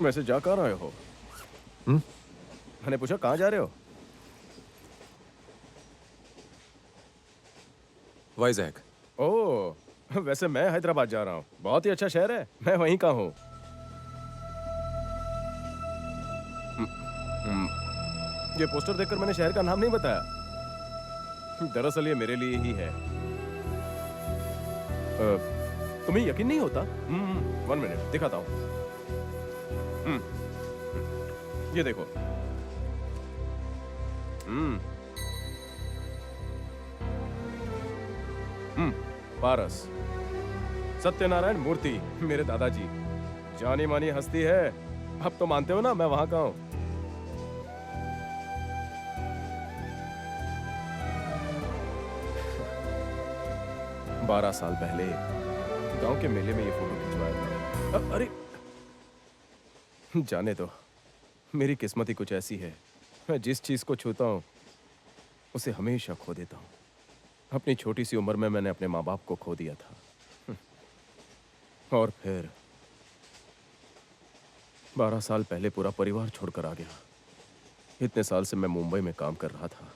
वैसे जा कहाँ रहे हो? मैंने पूछा कहाँ जा रहे हो? वाइजैक। ओह, वैसे मैं हैदराबाद जा रहा हूँ। बहुत ही अच्छा शहर है, मैं वहीं का हूँ। ये पोस्टर देखकर मैंने शहर का नाम नहीं बताया। दरअसल ये मेरे लिए ही है। तुम्हें यकीन नहीं होता? 1 मिनट दिखाता हूँ। ये देखो। पारस, सत्यनारायण मूर्ति, मेरे दादाजी, जानी मानी हस्ती है। अब तो मानते हो ना मैं वहां का हूं। बारह साल पहले गांव के मेले में ये फोटो खिंचवाया था। अरे जाने दो, मेरी किस्मत ही कुछ ऐसी है। मैं जिस चीज को छूता हूं उसे हमेशा खो देता हूं। अपनी छोटी सी उम्र में मैंने अपने माँ बाप को खो दिया था, और फिर 12 साल पहले पूरा परिवार छोड़कर आ गया। इतने साल से मैं मुंबई में काम कर रहा था,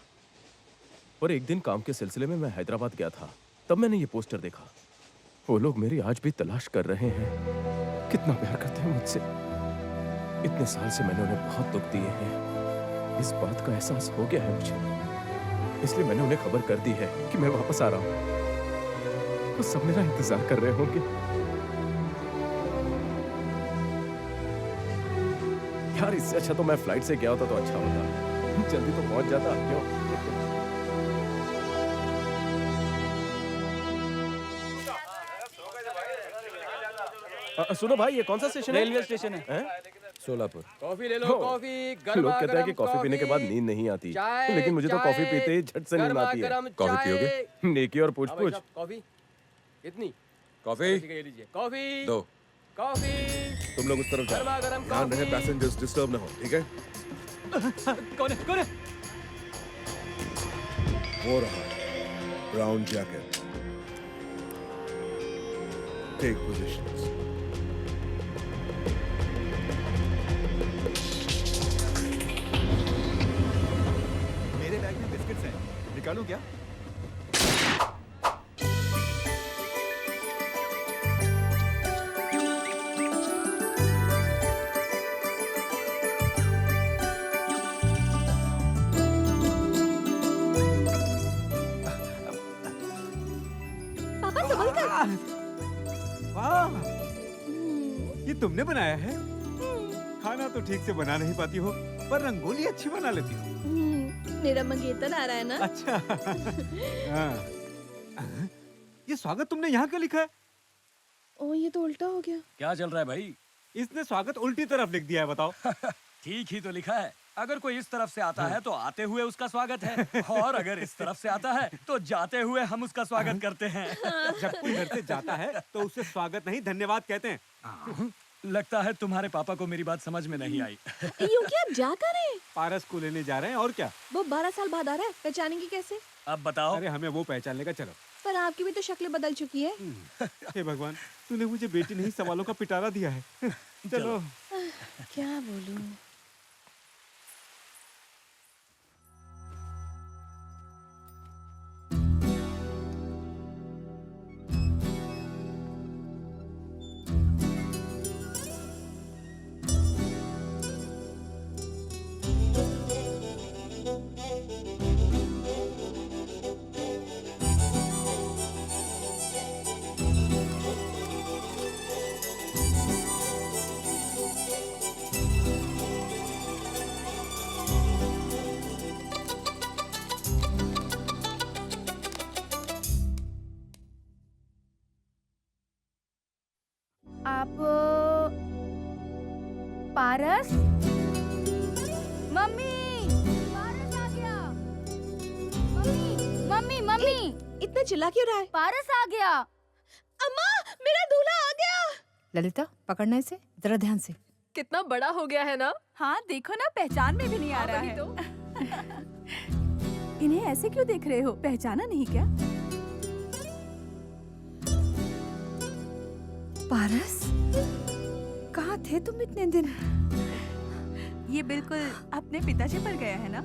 और एक दिन काम के सिलसिले में मैं हैदराबाद गया था। तब मैंने ये पोस्टर देखा। वो लोग मेरी आज भी तलाश कर रहे हैं। कितना प्यार करते हैं मुझसे। इतने साल से मैंने उन्हें बहुत दुख दिए हैं। इस बात का एहसास हो गया है मुझे, इसलिए मैंने उन्हें खबर कर दी है कि मैं वापस आ रहा हूं। तो सब मेरा इंतजार कर रहे होंगे। यार, इससे अच्छा तो मैं फ्लाइट से गया होता तो अच्छा होता। जल्दी तो पहुंच जाता। क्यों? सुनो भाई, ये कौन सा स्टेशन है? रेलवे स्टेशन है। सोलापुर। कॉफी ले लो, कॉफी। लोग कहते हैं कि कॉफी पीने के बाद नींद नहीं आती, लेकिन मुझे तो कॉफी पीते ही झट से नींद आती है। कॉफी पियोगे? नेकी और पूछ पूछ। कॉफी कितनी? कॉफी ये लीजिए। कॉफी दो। कॉफी। तुम लोग उस तरफ जाओ, गरम ध्यान रहे कॉफी। पैसेंजर्स डिस्टर्ब ना हो, ठीक है? कौन है? कौन है? वो रहा ब्राउन जैकेट। Take positions. मेरे बैग में बिस्किट्स हैं, निकालूं क्या? पापा संभल कर। वाह, ये तुमने बनाया है? खाना तो ठीक से बना नहीं पाती हो, पर रंगोली अच्छी बना लेती हो। मेरा मंगेतर आ रहा है ना। अच्छा। हाँ। ये स्वागत तुमने यहाँ क्यों लिखा है? ओ, ये तो उल्टा हो गया। क्या चल रहा है भाई? इसने स्वागत उल्टी तरफ लिख दिया है, बताओ। ठीक ही तो लिखा है। अगर कोई इस तरफ से आता है तो आते हुए उसका स्वागत है, और अगर इस तरफ से आता है तो जाते हुए हम उसका स्वागत करते हैं। जब कोई घर से जाता है तो उसे स्वागत नहीं धन्यवाद कहते हैं। लगता है तुम्हारे पापा को मेरी बात समझ में नहीं आई। यूं क्या आप जा कर रहे हैं? पारस को लेने जा रहे हैं, और क्या? वो 12 साल बाद आ रहा है, पहचानेंगे कैसे? अब बताओ। अरे हमें वो पहचान लेगा, चलो। पर आपकी भी तो शक्ल बदल चुकी है। हे भगवान, तूने मुझे बेटी नहीं सवालों का पिटारा दिया है। चलो। क्या बोलूं? आप पारस? मम्मी, पारस आ गया। Mummy, mummy, mummy. इतना चिल्ला क्यों रहा है? पारस आ गया। अम्मा, मेरा दूल्हा आ गया। ललिता, पकड़ना इसे जरा ध्यान से। कितना बड़ा हो गया है ना। हाँ देखो ना, पहचान में भी नहीं आ रहा है। तो इन्हें ऐसे क्यों देख रहे हो? पहचाना नहीं क्या? पारस, कहाँ थे तुम इतने दिन? ये बिल्कुल अपने पिताजी पर गया है ना?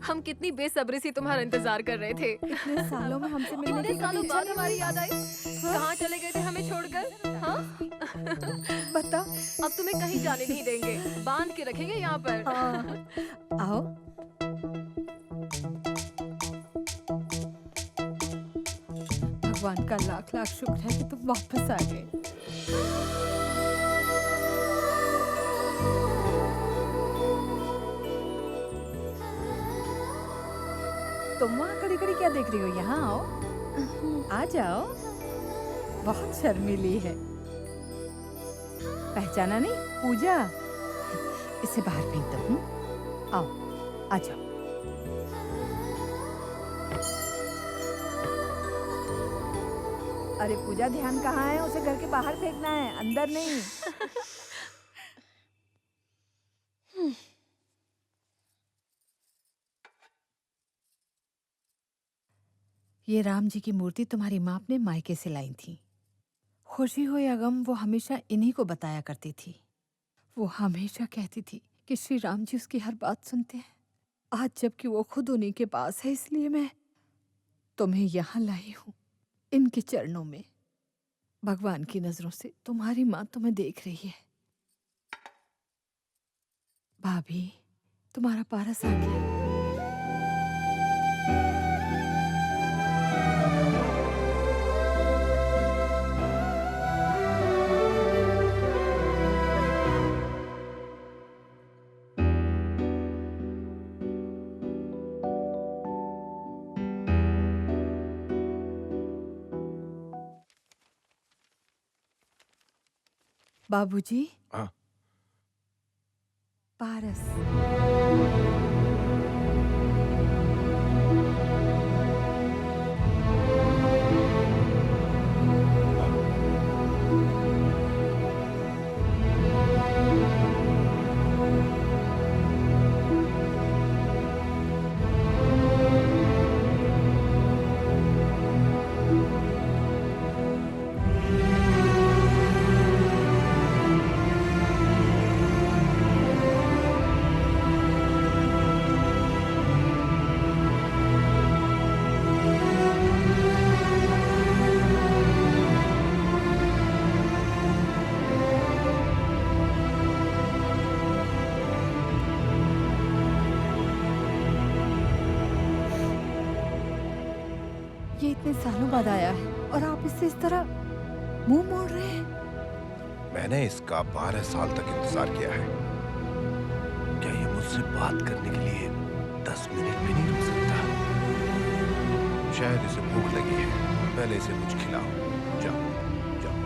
हम कितनी बेसब्री से तुम्हारा इंतजार कर रहे थे। इतने सालों में हमसे मिलने इतने की सालों कभी बाद इच्छा हमारी नहीं याद आई। कहाँ चले गए थे हमें छोड़कर? हाँ? हुई। बता। अब तुम्हें कहीं जाने नहीं देंगे, बांध के रखेंगे यहाँ पर। आओ। भगवान का लाख लाख शुक्र है कि तुम वापस आ गए। तुम वहाँ खड़ी खड़ी क्या देख रही हो? यहाँ आओ, आ जाओ। बहुत शर्मीली है। पहचाना नहीं? पूजा। इसे बाहर फेंक दो। आओ, आ जाओ। अरे पूजा, ध्यान कहाँ है? उसे घर के बाहर फेंकना है, अंदर नहीं। ये राम जी की मूर्ति तुम्हारी माँ अपने मायके से लाई थी। खुशी हो या गम, वो हमेशा इन्हीं को बताया करती थी। वो हमेशा कहती थी कि श्री राम जी उसकी हर बात सुनते हैं। आज जबकि वो खुद उन्हीं के पास है, इसलिए मैं तुम्हें यहाँ लाई हूँ, इनके चरणों में। भगवान की नजरों से तुम्हारी माँ तुम्हें देख रही है। भाभी, तुम्हारा पारस आ गया। बाबूजी। हाँ। पारस। ये इतने सालों बाद आया है और आप इससे इस तरह मुंह मोड़ रहे हैं। मैंने इसका 12 साल तक इंतजार किया है। क्या ये मुझसे बात करने के लिए 10 मिनट भी नहीं रुक सकता? शायद इसे भूख लगी है। पहले इसे कुछ खिलाओ। जाओ, जाओ।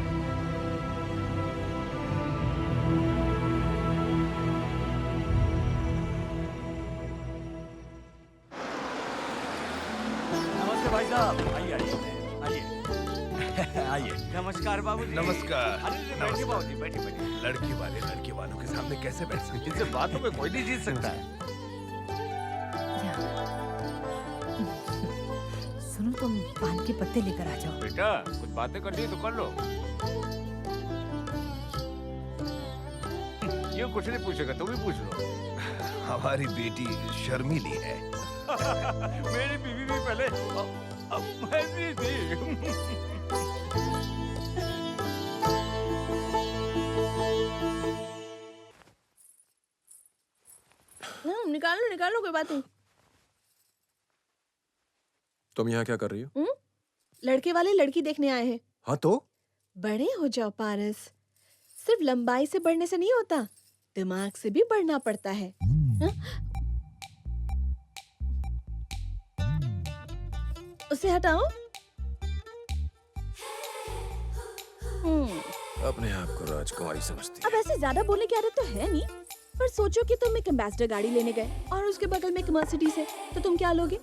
नमस्ते भाई साहब। आइए आइए आइए। नमस्कार बाबूजी। नमस्कार। अरे बैठिए बाबूजी, बैठिए बैठिए। लड़की वालों के सामने कैसे बैठ सकते हैं? इनसे बातों में कोई नहीं जीत सकता है। सुनो, तुम पान के पत्ते लेकर आ जाओ। बेटा कुछ बातें करनी है तो कर लो। ये कुछ नहीं पूछेगा, तुम ही पूछ लो। हमारी बेटी शर्मीली है। मेरी बीवी भी पहले ऐसी थी। निकालो निकालो, कोई बात नहीं। तुम यहाँ क्या कर रही हो? लड़के वाले लड़की देखने आए हैं। हाँ तो बड़े हो जाओ पारस। सिर्फ लंबाई से बढ़ने से नहीं होता, दिमाग से भी बढ़ना पड़ता है। हाँ? उसे हटाओ। अपने आप को राजकुमारी समझती अब ऐसे ज्यादा बोलने की आदत तो है नहीं, पर सोचो कि तुम एक एम्बेसडर गाड़ी लेने गए और उसके बगल में एक मर्सिडीज है, तो तुम क्या लोगे?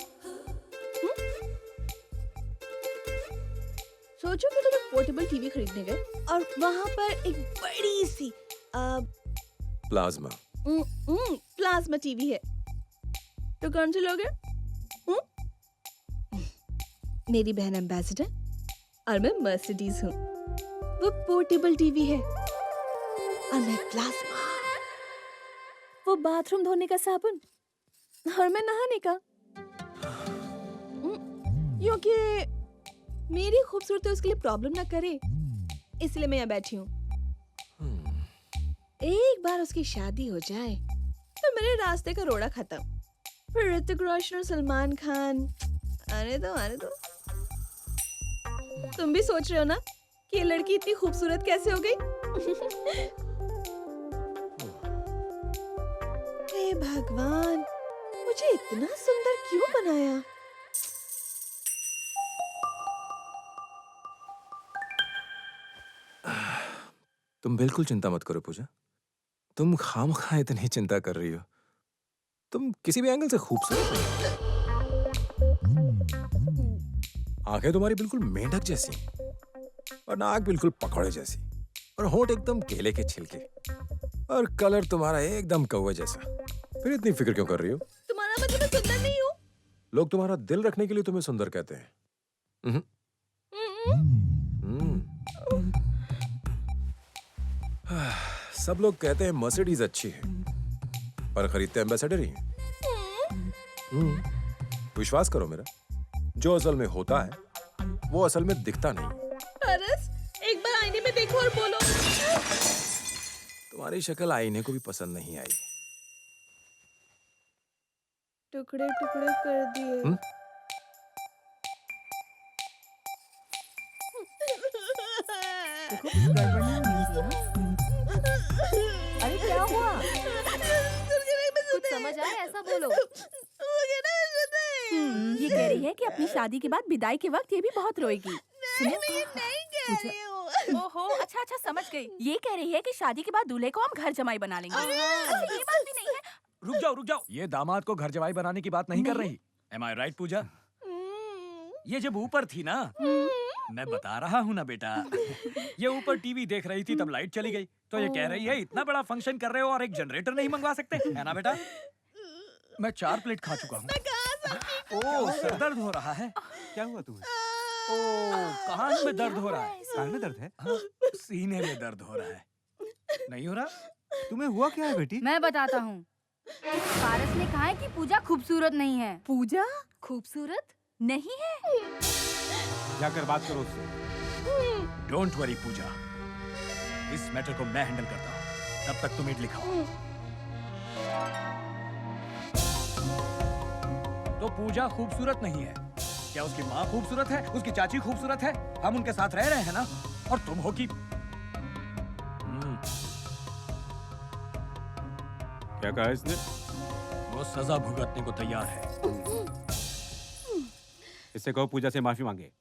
सोचो कि तुम एक पोर्टेबल टीवी खरीदने गए और वहाँ पर एक बड़ी सी प्लाज्मा। प्लाज्मा टीवी है, तो कौन से लोगे? मेरी बहन एम्बेसडर और मैं मर्सिडीज हूँ। वो पोर्टेबल टीवी है। और मैं प्लाज्मा। वो बाथरूम धोने का साबुन और मैं नहाने का। क्योंकि मेरी खूबसूरती उसके लिए प्रॉब्लम ना करे, इसलिए मैं यहाँ बैठी हूँ। एक बार उसकी शादी हो जाए तो मेरे रास्ते का रोड़ा खत्म। फिर ऋतिक रोशन और सलमान खान, आने दो आने दो। तुम भी सोच रहे हो ना कि ये लड़की इतनी खूबसूरत कैसे हो गई? हे भगवान, मुझे इतना सुंदर क्यों बनाया? तुम बिल्कुल चिंता मत करो पूजा। तुम खामखा इतनी चिंता कर रही हो। तुम किसी भी एंगल से खूबसूरत नहीं। आंखें तुम्हारी बिल्कुल मेंढक जैसी और नाक बिल्कुल पकौड़े जैसी और होंठ एकदम केले के छिलके और कलर तुम्हारा एकदम कौवे जैसा। फिर इतनी फिक्र क्यों कर रही हो? तुम्हारा मतलब मैं सुंदर नहीं हूँ? लोग तुम्हारा दिल रखने के लिए तुम्हें सुंदर कहते हैं। सब लोग कहते हैं मर्सिडीज अच्छी है, पर खरीदते एम्बेसडर ही हैं। विश्वास करो मेरा, जो असल में होता है वो असल में दिखता नहीं। पारस, एक बार आईने में देखो और बोलो। तुम्हारी शक्ल आईने को भी पसंद नहीं आई। टुकड़े टुकड़े कर दिए। अरे क्या हुआ? कुछ समझ आया ऐसा बोलो। ये कह रही है कि अपनी शादी के बाद विदाई के वक्त ये भी बहुत रोएगी। ओहो, अच्छा अच्छा समझ गई। ये कह रही है कि शादी के बाद दूल्हे को हम घर जमाई बना लेंगे। अच्छा, ये बात भी नहीं है। रुक जाओ। ये दामाद को घर जमाई बनाने की बात नहीं कर रही। Am I right, पूजा? ये जब ऊपर थी ना, मैं बता रहा हूँ ना बेटा, ये ऊपर टीवी देख रही थी तब लाइट चली गई, तो ये कह रही है इतना बड़ा फंक्शन कर रहे हो और एक जनरेटर नहीं मंगवा सकते, है ना बेटा? मैं 4 प्लेट खा चुका हूँ। ओह, सर दर्द हो रहा है। क्या हुआ तुम्हें? ओह, कान में दर्द हो रहा है। कान में दर्द है? सीने में दर्द हो रहा है। नहीं हो रहा? तुम्हें हुआ क्या है बेटी? मैं बताता हूँ। पारस ने कहा है कि पूजा खूबसूरत नहीं है। पूजा खूबसूरत नहीं है? जाकर बात करो उससे। डोंट वरी पूजा, इस मैटर को मैं हैंडल करता हूँ। तब तक तुम इडली खाओ। तो पूजा खूबसूरत नहीं है? क्या उसकी माँ खूबसूरत है? उसकी चाची खूबसूरत है? हम उनके साथ रह रहे हैं ना? और तुम हो कि क्या कहा इसने? वो सजा भुगतने को तैयार है। इससे कहो पूजा से माफी मांगे।